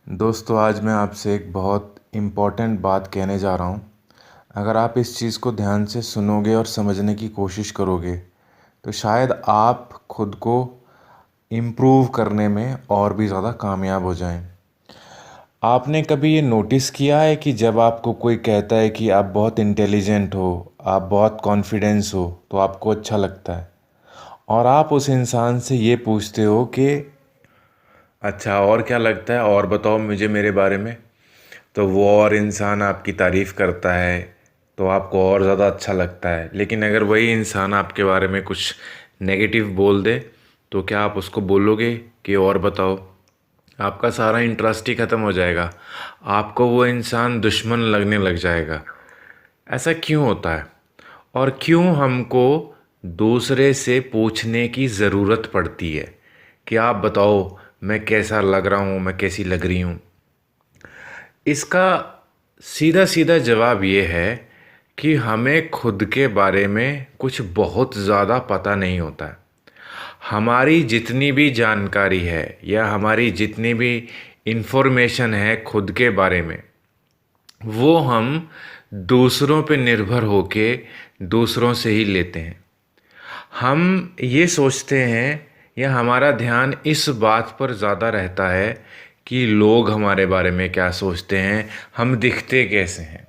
दोस्तों, आज मैं आपसे एक बहुत इम्पोर्टेंट बात कहने जा रहा हूँ। अगर आप इस चीज़ को ध्यान से सुनोगे और समझने की कोशिश करोगे तो शायद आप खुद को इम्प्रूव करने में और भी ज़्यादा कामयाब हो जाएं। आपने कभी ये नोटिस किया है कि जब आपको कोई कहता है कि आप बहुत इंटेलिजेंट हो, आप बहुत कॉन्फिडेंस हो, तो आपको अच्छा लगता है और आप उस इंसान से ये पूछते हो कि अच्छा, और क्या लगता है, और बताओ मुझे मेरे बारे में। तो वो और इंसान आपकी तारीफ़ करता है तो आपको और ज़्यादा अच्छा लगता है। लेकिन अगर वही इंसान आपके बारे में कुछ नेगेटिव बोल दे तो क्या आप उसको बोलोगे कि और बताओ? आपका सारा इंटरेस्ट ही ख़त्म हो जाएगा। आपको वो इंसान दुश्मन लगने लग जाएगा। ऐसा क्यों होता है? और क्यों हमको दूसरे से पूछने की ज़रूरत पड़ती है कि आप बताओ मैं कैसा लग रहा हूँ, मैं कैसी लग रही हूँ? इसका सीधा सीधा जवाब ये है कि हमें खुद के बारे में कुछ बहुत ज़्यादा पता नहीं होता है। हमारी जितनी भी जानकारी है या हमारी जितनी भी इन्फॉर्मेशन है खुद के बारे में, वो हम दूसरों पे निर्भर होके दूसरों से ही लेते हैं। हम ये सोचते हैं या हमारा ध्यान इस बात पर ज़्यादा रहता है कि लोग हमारे बारे में क्या सोचते हैं, हम दिखते कैसे हैं।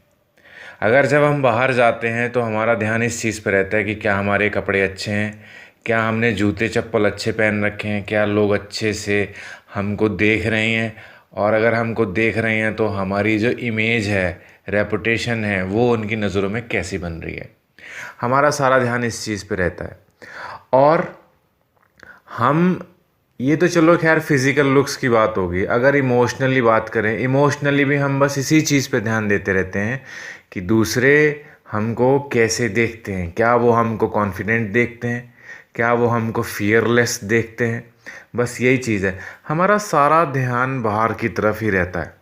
अगर जब हम बाहर जाते हैं तो हमारा ध्यान इस चीज़ पर रहता है कि क्या हमारे कपड़े अच्छे हैं, क्या हमने जूते चप्पल अच्छे पहन रखे हैं, क्या लोग अच्छे से हमको देख रहे हैं। और अगर हमको देख रहे हैं तो हमारी जो इमेज है, रेपुटेशन है, वो उनकी नज़रों में कैसी बन रही है। हमारा सारा ध्यान इस चीज़ पे रहता है। और हम ये तो चलो खैर फिज़िकल लुक्स की बात होगी। अगर इमोशनली बात करें, इमोशनली भी हम बस इसी चीज़ पे ध्यान देते रहते हैं कि दूसरे हमको कैसे देखते हैं। क्या वो हमको कॉन्फिडेंट देखते हैं, क्या वो हमको फियरलेस देखते हैं। बस यही चीज़ है, हमारा सारा ध्यान बाहर की तरफ ही रहता है।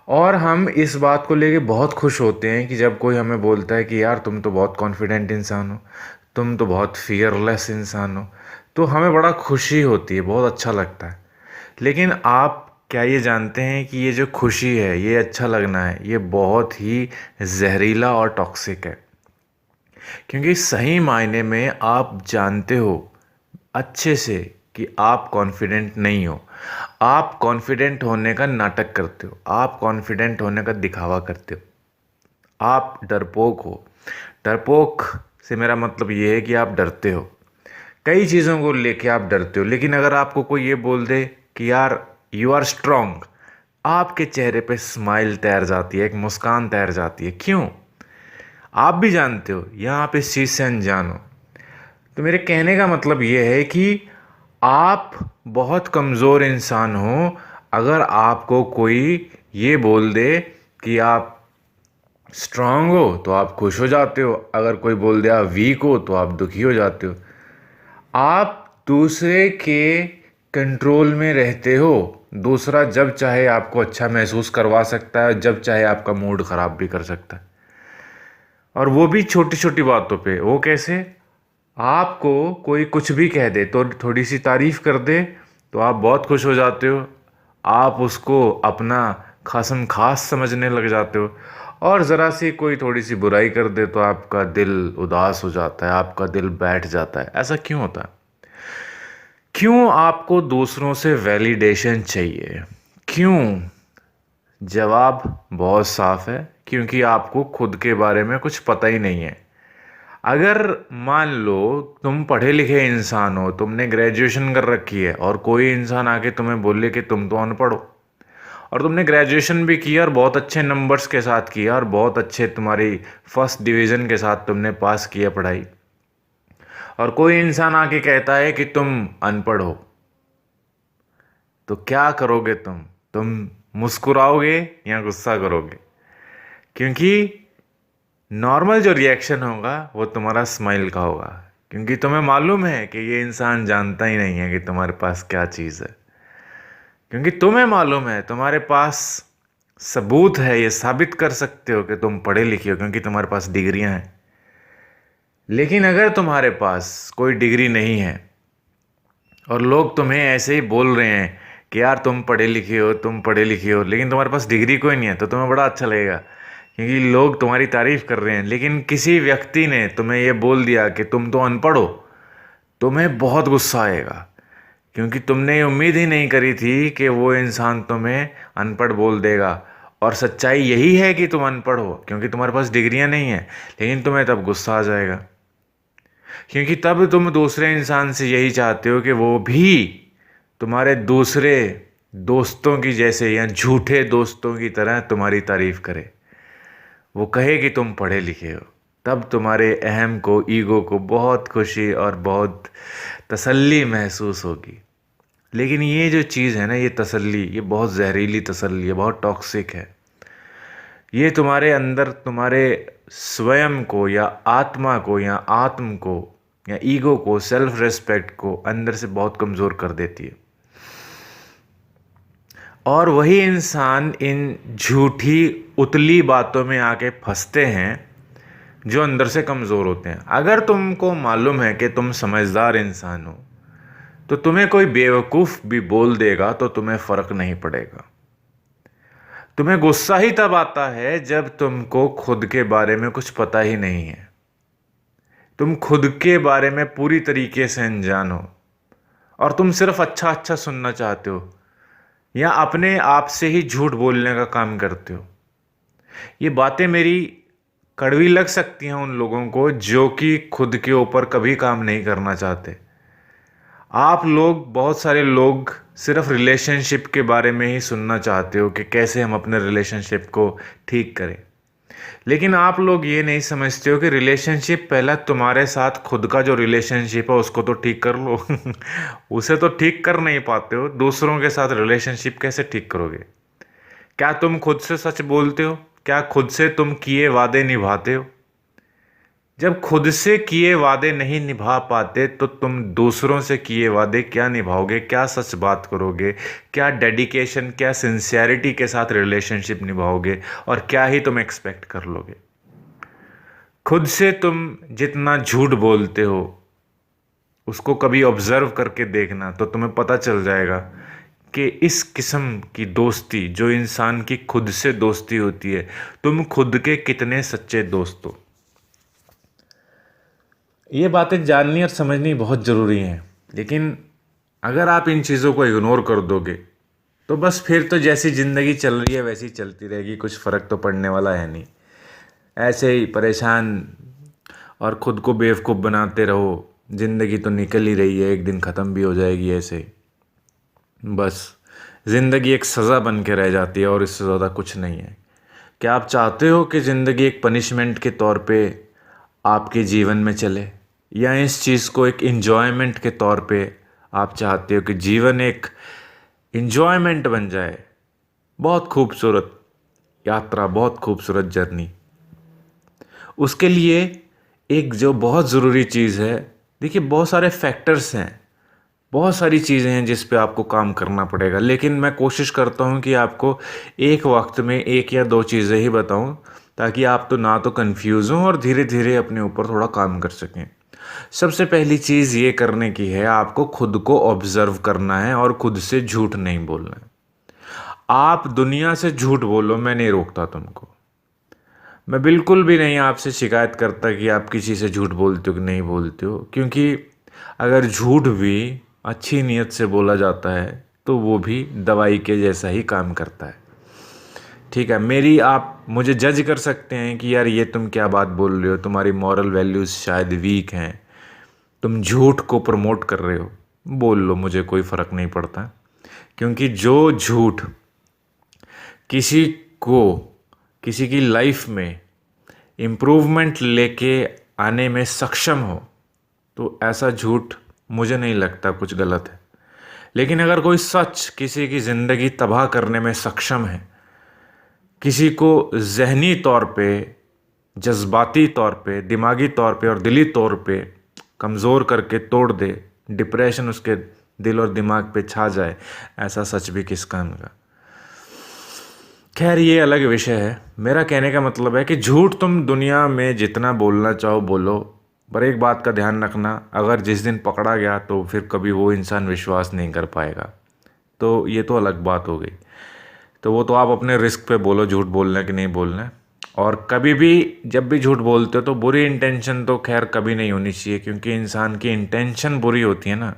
और हम इस बात को लेके बहुत खुश होते हैं कि जब कोई हमें बोलता है कि यार तुम तो बहुत कॉन्फिडेंट इंसान हो, तुम तो बहुत फियरलेस इंसान हो, तो हमें बड़ा खुशी होती है, बहुत अच्छा लगता है। लेकिन आप क्या ये जानते हैं कि ये जो खुशी है, ये अच्छा लगना है, ये बहुत ही जहरीला और टॉक्सिक है। क्योंकि सही मायने में आप जानते हो अच्छे से कि आप कॉन्फिडेंट नहीं हो। आप कॉन्फिडेंट होने का नाटक करते हो, आप कॉन्फिडेंट होने का दिखावा करते हो, आप डरपोक हो। डरपोक से मेरा मतलब ये है कि आप डरते हो, कई चीज़ों को लेके आप डरते हो। लेकिन अगर आपको कोई ये बोल दे कि यार यू आर स्ट्रांग, आपके चेहरे पे स्माइल तैर जाती है, एक मुस्कान तैर जाती है। क्यों? आप भी जानते हो यहाँ आप इस चीज़ से अनजान हो। तो मेरे कहने का मतलब ये है कि आप बहुत कमज़ोर इंसान हो अगर आपको कोई ये बोल दे कि आप स्ट्रांग हो तो आप खुश हो जाते हो, अगर कोई बोल दे आप वीक हो तो आप दुखी हो जाते हो। आप दूसरे के कंट्रोल में रहते हो। दूसरा जब चाहे आपको अच्छा महसूस करवा सकता है, जब चाहे आपका मूड ख़राब भी कर सकता है। और वो भी छोटी छोटी बातों पे। वो कैसे? आपको कोई कुछ भी कह दे तो थोड़ी सी तारीफ़ कर दे तो आप बहुत खुश हो जाते हो, आप उसको अपना खासम खास समझने लग जाते हो। और ज़रा सी कोई थोड़ी सी बुराई कर दे तो आपका दिल उदास हो जाता है, आपका दिल बैठ जाता है। ऐसा क्यों होता है? क्यों आपको दूसरों से वैलिडेशन चाहिए? क्यों? जवाब बहुत साफ है, क्योंकि आपको खुद के बारे में कुछ पता ही नहीं है। अगर मान लो तुम पढ़े लिखे इंसान हो, तुमने ग्रेजुएशन कर रखी है, और कोई इंसान आके तुम्हें बोले कि तुम तो अनपढ़ हो, और तुमने ग्रेजुएशन भी किया और बहुत अच्छे नंबर्स के साथ किया और बहुत अच्छे तुम्हारी फर्स्ट डिवीज़न के साथ तुमने पास किया पढ़ाई, और कोई इंसान आके कहता है कि तुम अनपढ़ हो, तो क्या करोगे तुम मुस्कुराओगे या गुस्सा करोगे? क्योंकि नॉर्मल जो रिएक्शन होगा वो तुम्हारा स्माइल का होगा, क्योंकि तुम्हें मालूम है कि ये इंसान जानता ही नहीं है कि तुम्हारे पास क्या चीज़ है। क्योंकि तुम्हें मालूम है, तुम्हारे पास सबूत है, ये साबित कर सकते हो कि तुम पढ़े लिखे हो, क्योंकि तुम्हारे पास डिग्रियां हैं। लेकिन अगर तुम्हारे पास कोई डिग्री नहीं है और लोग तुम्हें ऐसे ही बोल रहे हैं कि यार तुम पढ़े लिखे हो, तुम पढ़े लिखे हो, लेकिन तुम्हारे पास डिग्री कोई नहीं है, तो तुम्हें बड़ा अच्छा लगेगा क्योंकि लोग तुम्हारी तारीफ कर रहे हैं। लेकिन किसी व्यक्ति ने तुम्हें ये बोल दिया कि तुम तो अनपढ़ हो, तुम्हें बहुत गुस्सा आएगा क्योंकि तुमने ये उम्मीद ही नहीं करी थी कि वो इंसान तुम्हें अनपढ़ बोल देगा। और सच्चाई यही है कि तुम अनपढ़ हो क्योंकि तुम्हारे पास डिग्रियां नहीं है, लेकिन तुम्हें तब गुस्सा आ जाएगा क्योंकि तब तुम दूसरे इंसान से यही चाहते हो कि वो भी तुम्हारे दूसरे दोस्तों की जैसे या झूठे दोस्तों की तरह तुम्हारी तारीफ करे, वो कहे कि तुम पढ़े लिखे हो। तब तुम्हारे अहम को, ईगो को बहुत खुशी और बहुत तसल्ली महसूस होगी। लेकिन ये जो चीज़ है ना, ये तसल्ली, ये बहुत जहरीली तसल्ली है, बहुत टॉक्सिक है। ये तुम्हारे अंदर तुम्हारे स्वयं को या आत्मा को या आत्म को या ईगो को, सेल्फ रेस्पेक्ट को अंदर से बहुत कमज़ोर कर देती है। और वही इंसान इन झूठी उतली बातों में आके फंसते हैं जो अंदर से कमज़ोर होते हैं। अगर तुमको मालूम है कि तुम समझदार इंसान हो, तो तुम्हें कोई बेवकूफ़ भी बोल देगा तो तुम्हें फ़र्क नहीं पड़ेगा। तुम्हें गुस्सा ही तब आता है जब तुमको खुद के बारे में कुछ पता ही नहीं है, तुम खुद के बारे में पूरी तरीके से अनजान हो और तुम सिर्फ अच्छा अच्छा सुनना चाहते हो या अपने आप से ही झूठ बोलने का काम करते हो। ये बातें मेरी कड़वी लग सकती हैं उन लोगों को जो कि खुद के ऊपर कभी काम नहीं करना चाहते। आप लोग, बहुत सारे लोग सिर्फ रिलेशनशिप के बारे में ही सुनना चाहते हो कि कैसे हम अपने रिलेशनशिप को ठीक करें, लेकिन आप लोग ये नहीं समझते हो कि रिलेशनशिप पहला तुम्हारे साथ खुद का जो रिलेशनशिप है उसको तो ठीक कर लो। उसे तो ठीक कर नहीं पाते हो, दूसरों के साथ रिलेशनशिप कैसे ठीक करोगे? क्या तुम खुद से सच बोलते हो? क्या खुद से तुम किए वादे निभाते हो? जब खुद से किए वादे नहीं निभा पाते तो तुम दूसरों से किए वादे क्या निभाओगे? क्या सच बात करोगे? क्या डेडिकेशन, क्या सिंसियरिटी के साथ रिलेशनशिप निभाओगे? और क्या ही तुम एक्सपेक्ट कर लोगे? खुद से तुम जितना झूठ बोलते हो उसको कभी ऑब्जर्व करके देखना, तो तुम्हें पता चल जाएगा कि इस किस्म की दोस्ती, जो इंसान की खुद से दोस्ती होती है, तुम खुद के कितने सच्चे दोस्त हो। ये बातें जाननी और समझनी बहुत ज़रूरी हैं, लेकिन अगर आप इन चीज़ों को इग्नोर कर दोगे तो बस फिर तो जैसी ज़िंदगी चल रही है वैसी चलती रहेगी, कुछ फ़र्क तो पड़ने वाला है नहीं। ऐसे ही परेशान और ख़ुद को बेवकूफ़ बनाते रहो, ज़िंदगी तो निकल ही रही है, एक दिन ख़त्म भी हो जाएगी ऐसे ही। बस ज़िंदगी एक सज़ा बन के रह जाती है और इससे ज़्यादा कुछ नहीं है। क्या आप चाहते हो कि ज़िंदगी एक पनिशमेंट के तौर पे आपके जीवन में चले, या इस चीज़ को एक इन्जॉयमेंट के तौर पे आप चाहते हो कि जीवन एक इन्जॉयमेंट बन जाए? बहुत खूबसूरत यात्रा, बहुत खूबसूरत जर्नी। उसके लिए एक जो बहुत ज़रूरी चीज़ है, देखिए बहुत सारे फैक्टर्स हैं, बहुत सारी चीज़ें हैं जिस पे आपको काम करना पड़ेगा, लेकिन मैं कोशिश करता हूँ कि आपको एक वक्त में एक या दो चीज़ें ही बताऊँ ताकि आप तो ना तो कंफ्यूज हों और धीरे धीरे अपने ऊपर थोड़ा काम कर सकें। सबसे पहली चीज़ ये करने की है, आपको खुद को ऑब्जर्व करना है और खुद से झूठ नहीं बोलना है। आप दुनिया से झूठ बोलो, मैं नहीं रोकता तुमको। मैं बिल्कुल भी नहीं आपसे शिकायत करता कि आप किसी से झूठ बोलते हो कि नहीं बोलते हो, क्योंकि अगर झूठ भी अच्छी नीयत से बोला जाता है तो वो भी दवाई के जैसा ही काम करता है। ठीक है, आप मुझे जज कर सकते हैं कि यार ये तुम क्या बात बोल रहे हो, तुम्हारी मॉरल वैल्यूज़ शायद वीक हैं, तुम झूठ को प्रमोट कर रहे हो। बोल लो, मुझे कोई फ़र्क नहीं पड़ता, क्योंकि जो झूठ किसी को किसी की लाइफ में इम्प्रूवमेंट लेके आने में सक्षम हो, तो ऐसा झूठ मुझे नहीं लगता कुछ गलत है। लेकिन अगर कोई सच किसी की ज़िंदगी तबाह करने में सक्षम है, किसी को ज़हनी तौर पे, जज्बाती तौर पे, दिमागी तौर पे और दिली तौर पे कमज़ोर करके तोड़ दे, डिप्रेशन उसके दिल और दिमाग पे छा जाए, ऐसा सच भी किस काम का। खैर, ये अलग विषय है। मेरा कहने का मतलब है कि झूठ तुम दुनिया में जितना बोलना चाहो बोलो, पर एक बात का ध्यान रखना, अगर जिस दिन पकड़ा गया तो फिर कभी वो इंसान विश्वास नहीं कर पाएगा। तो ये तो अलग बात हो गई। तो वो तो आप अपने रिस्क पे बोलो झूठ बोलना कि नहीं बोलना है। और कभी भी जब भी झूठ बोलते हो तो बुरी इंटेंशन तो खैर कभी नहीं होनी चाहिए, क्योंकि इंसान की इंटेंशन बुरी होती है ना,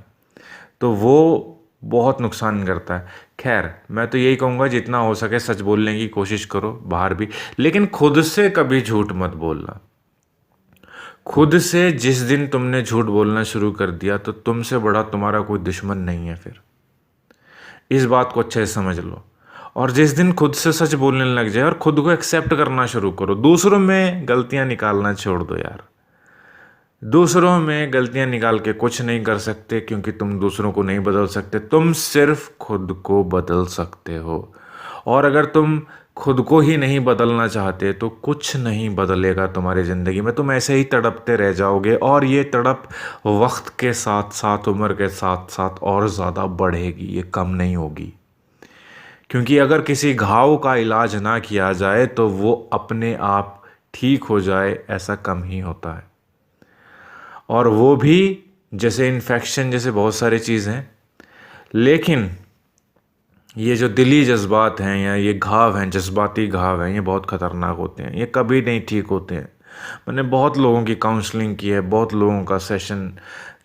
तो वो बहुत नुकसान करता है। खैर मैं तो यही कहूँगा जितना हो सके सच बोलने की कोशिश करो बाहर भी, लेकिन खुद से कभी झूठ मत बोलना। खुद से जिस दिन तुमने झूठ बोलना शुरू कर दिया तो तुमसे बड़ा तुम्हारा कोई दुश्मन नहीं है फिर, इस बात को अच्छे से समझ लो। और जिस दिन खुद से सच बोलने लग जाए और खुद को एक्सेप्ट करना शुरू करो, दूसरों में गलतियां निकालना छोड़ दो यार। दूसरों में गलतियां निकाल के कुछ नहीं कर सकते, क्योंकि तुम दूसरों को नहीं बदल सकते, तुम सिर्फ खुद को बदल सकते हो। और अगर तुम खुद को ही नहीं बदलना चाहते तो कुछ नहीं बदलेगा तुम्हारी ज़िंदगी में, तुम ऐसे ही तड़पते रह जाओगे। और ये तड़प वक्त के साथ साथ, उम्र के साथ साथ और ज़्यादा बढ़ेगी, ये कम नहीं होगी। क्योंकि अगर किसी घाव का इलाज ना किया जाए तो वो अपने आप ठीक हो जाए, ऐसा कम ही होता है। और वो भी जैसे इन्फेक्शन जैसे बहुत सारी चीज़ हैं, लेकिन ये जो दिली जज्बात हैं या ये घाव हैं, जज्बाती घाव हैं, ये बहुत ख़तरनाक होते हैं, ये कभी नहीं ठीक होते हैं। मैंने बहुत लोगों की काउंसलिंग की है, बहुत लोगों का सेशन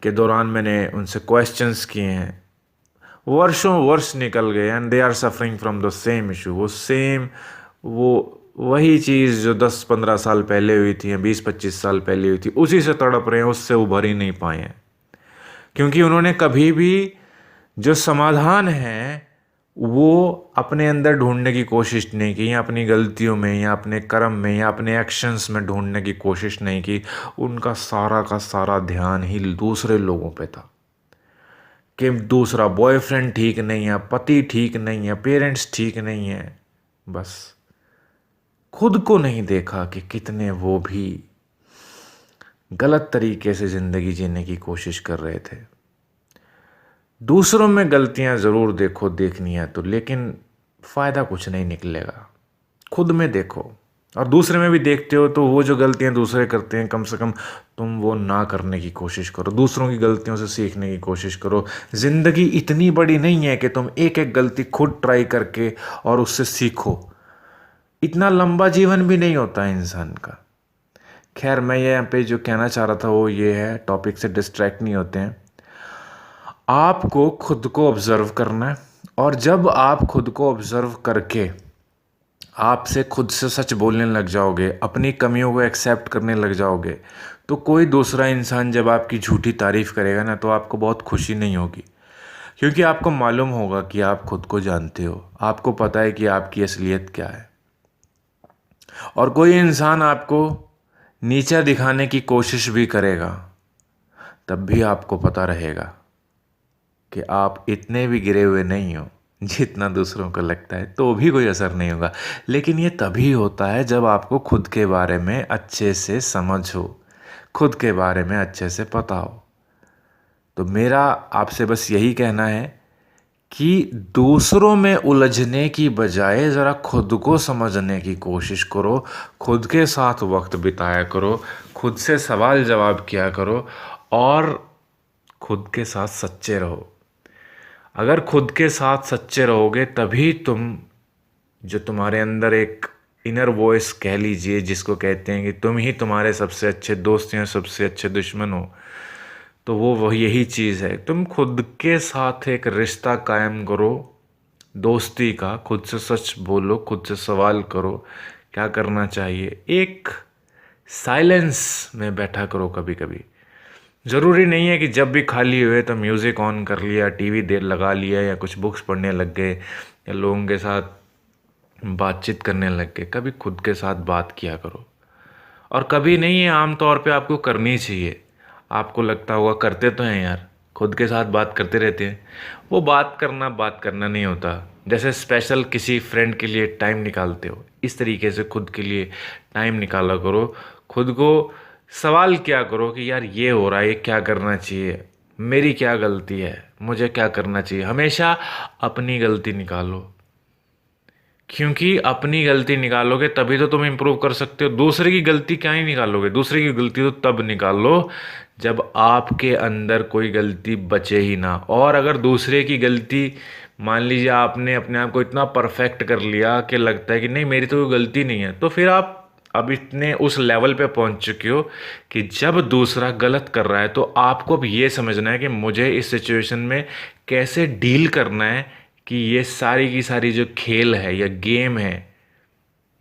के दौरान मैंने उनसे क्वेश्चंस किए हैं, वर्षों वर्ष निकल गए and they are suffering from the same issue. वो वही चीज़ जो 10-15 साल पहले हुई थी या 20-25 साल पहले हुई थी, उसी से तड़प रहे हैं, उससे उभर ही नहीं पाए हैं। क्योंकि उन्होंने कभी भी जो समाधान है वो अपने अंदर ढूंढने की कोशिश नहीं की, या अपनी गलतियों में या अपने कर्म में या अपने एक्शंस में ढूंढने की कोशिश नहीं की। उनका सारा का सारा ध्यान ही दूसरे लोगों पे था, कि दूसरा बॉयफ्रेंड ठीक नहीं है, पति ठीक नहीं है, पेरेंट्स ठीक नहीं है। बस खुद को नहीं देखा कि कितने वो भी गलत तरीके से ज़िंदगी जीने की कोशिश कर रहे थे। दूसरों में गलतियां ज़रूर देखो, देखनी है तो, लेकिन फ़ायदा कुछ नहीं निकलेगा। खुद में देखो, और दूसरे में भी देखते हो तो वो जो गलतियां दूसरे करते हैं, कम से कम तुम वो ना करने की कोशिश करो, दूसरों की गलतियों से सीखने की कोशिश करो। ज़िंदगी इतनी बड़ी नहीं है कि तुम एक एक गलती खुद ट्राई करके और उससे सीखो। इतना लंबा जीवन भी नहीं होता है इंसान का। खैर मैं ये यहाँ पे जो कहना चाह रहा था वो ये है, टॉपिक से डिस्ट्रैक्ट नहीं होते हैं। आपको खुद को ऑब्ज़र्व करना है, और जब आप खुद को ऑब्ज़र्व करके आपसे खुद से सच बोलने लग जाओगे, अपनी कमियों को एक्सेप्ट करने लग जाओगे, तो कोई दूसरा इंसान जब आपकी झूठी तारीफ़ करेगा ना तो आपको बहुत खुशी नहीं होगी। क्योंकि आपको मालूम होगा कि आप खुद को जानते हो, आपको पता है कि आपकी असलियत क्या है। और कोई इंसान आपको नीचा दिखाने की कोशिश भी करेगा, तब भी आपको पता रहेगा कि आप इतने भी गिरे हुए नहीं हो जितना दूसरों को लगता है, तो भी कोई असर नहीं होगा। लेकिन ये तभी होता है जब आपको खुद के बारे में अच्छे से समझ हो, खुद के बारे में अच्छे से पता हो। तो मेरा आपसे बस यही कहना है कि दूसरों में उलझने की बजाय ज़रा खुद को समझने की कोशिश करो, खुद के साथ वक्त बिताया करो, खुद से सवाल जवाब किया करो, और खुद के साथ सच्चे रहो। अगर खुद के साथ सच्चे रहोगे तभी तुम, जो तुम्हारे अंदर एक इनर वॉइस कह लीजिए, जिसको कहते हैं कि तुम ही तुम्हारे सबसे अच्छे दोस्त हैं, सबसे अच्छे दुश्मन हो, तो वो यही चीज़ है। तुम खुद के साथ एक रिश्ता कायम करो दोस्ती का, खुद से सच बोलो, खुद से सवाल करो क्या करना चाहिए। एक साइलेंस में बैठा करो कभी कभी। ज़रूरी नहीं है कि जब भी खाली हुए तो म्यूज़िक ऑन कर लिया, टीवी देर लगा लिया, या कुछ बुक्स पढ़ने लग गए, या लोगों के साथ बातचीत करने लग गए। कभी खुद के साथ बात किया करो। और कभी नहीं है, आम तौर पे आपको करनी चाहिए। आपको लगता होगा करते तो हैं यार, खुद के साथ बात करते रहते हैं। वो बात करना नहीं होता। जैसे स्पेशल किसी फ्रेंड के लिए टाइम निकालते हो, इस तरीके से खुद के लिए टाइम निकाला करो। खुद को सवाल किया करो कि यार ये हो रहा है, ये क्या करना चाहिए, मेरी क्या गलती है, मुझे क्या करना चाहिए। हमेशा अपनी गलती निकालो, क्योंकि अपनी गलती निकालोगे तभी तो तुम इम्प्रूव कर सकते हो। दूसरे की गलती क्या ही निकालोगे? दूसरे की गलती तो तब निकालो जब आपके अंदर कोई गलती बचे ही ना। और अगर दूसरे की गलती मान लीजिए आपने अपने आप को इतना परफेक्ट कर लिया कि लगता है कि नहीं मेरी तो कोई गलती नहीं है, तो फिर आप अब इतने उस लेवल पे पहुंच चुके हो कि जब दूसरा गलत कर रहा है तो आपको अब ये समझना है कि मुझे इस सिचुएशन में कैसे डील करना है कि ये सारी की सारी जो खेल है या गेम है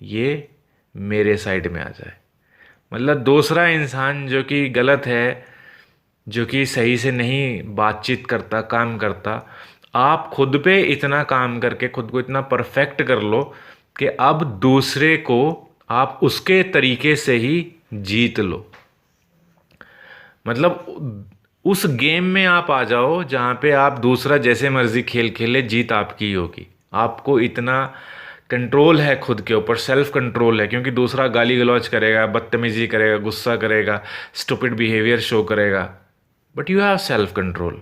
ये मेरे साइड में आ जाए। मतलब दूसरा इंसान जो कि गलत है, जो कि सही से नहीं बातचीत करता, काम करता, आप खुद पे इतना काम करके खुद को इतना परफेक्ट कर लो कि अब दूसरे को आप उसके तरीके से ही जीत लो। मतलब उस गेम में आप आ जाओ जहाँ पे आप दूसरा जैसे मर्जी खेल खेले, जीत आपकी ही होगी। आपको इतना कंट्रोल है खुद के ऊपर, सेल्फ कंट्रोल है, क्योंकि दूसरा गाली गलौज करेगा, बदतमीजी करेगा, गुस्सा करेगा, स्टूपिड बिहेवियर शो करेगा, but you have self control.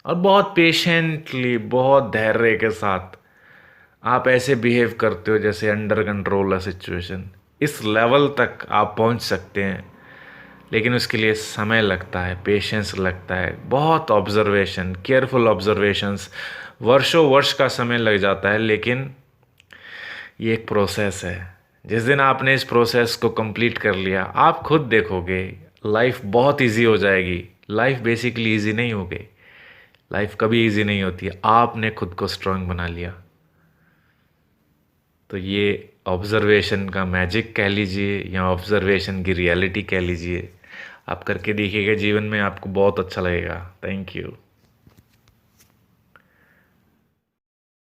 और बहुत पेशेंटली, बहुत धैर्य के साथ आप ऐसे बिहेव करते हो जैसे अंडर कंट्रोल है सिचुएशन। इस लेवल तक आप पहुंच सकते हैं, लेकिन उसके लिए समय लगता है, पेशेंस लगता है, बहुत ऑब्जर्वेशन, केयरफुल ऑब्जर्वेशंस, वर्षों वर्ष का समय लग जाता है। लेकिन ये एक प्रोसेस है। जिस दिन आपने इस प्रोसेस को कंप्लीट कर लिया, आप खुद देखोगे लाइफ बहुत इजी हो जाएगी। लाइफ बेसिकली इजी नहीं हो गई, लाइफ कभी इजी नहीं होती है, आपने खुद को स्ट्रांग बना लिया। तो ये ऑब्जर्वेशन का मैजिक कह लीजिए या ऑब्जर्वेशन की रियलिटी कह लीजिए, आप करके देखिएगा, जीवन में आपको बहुत अच्छा लगेगा। Thank you.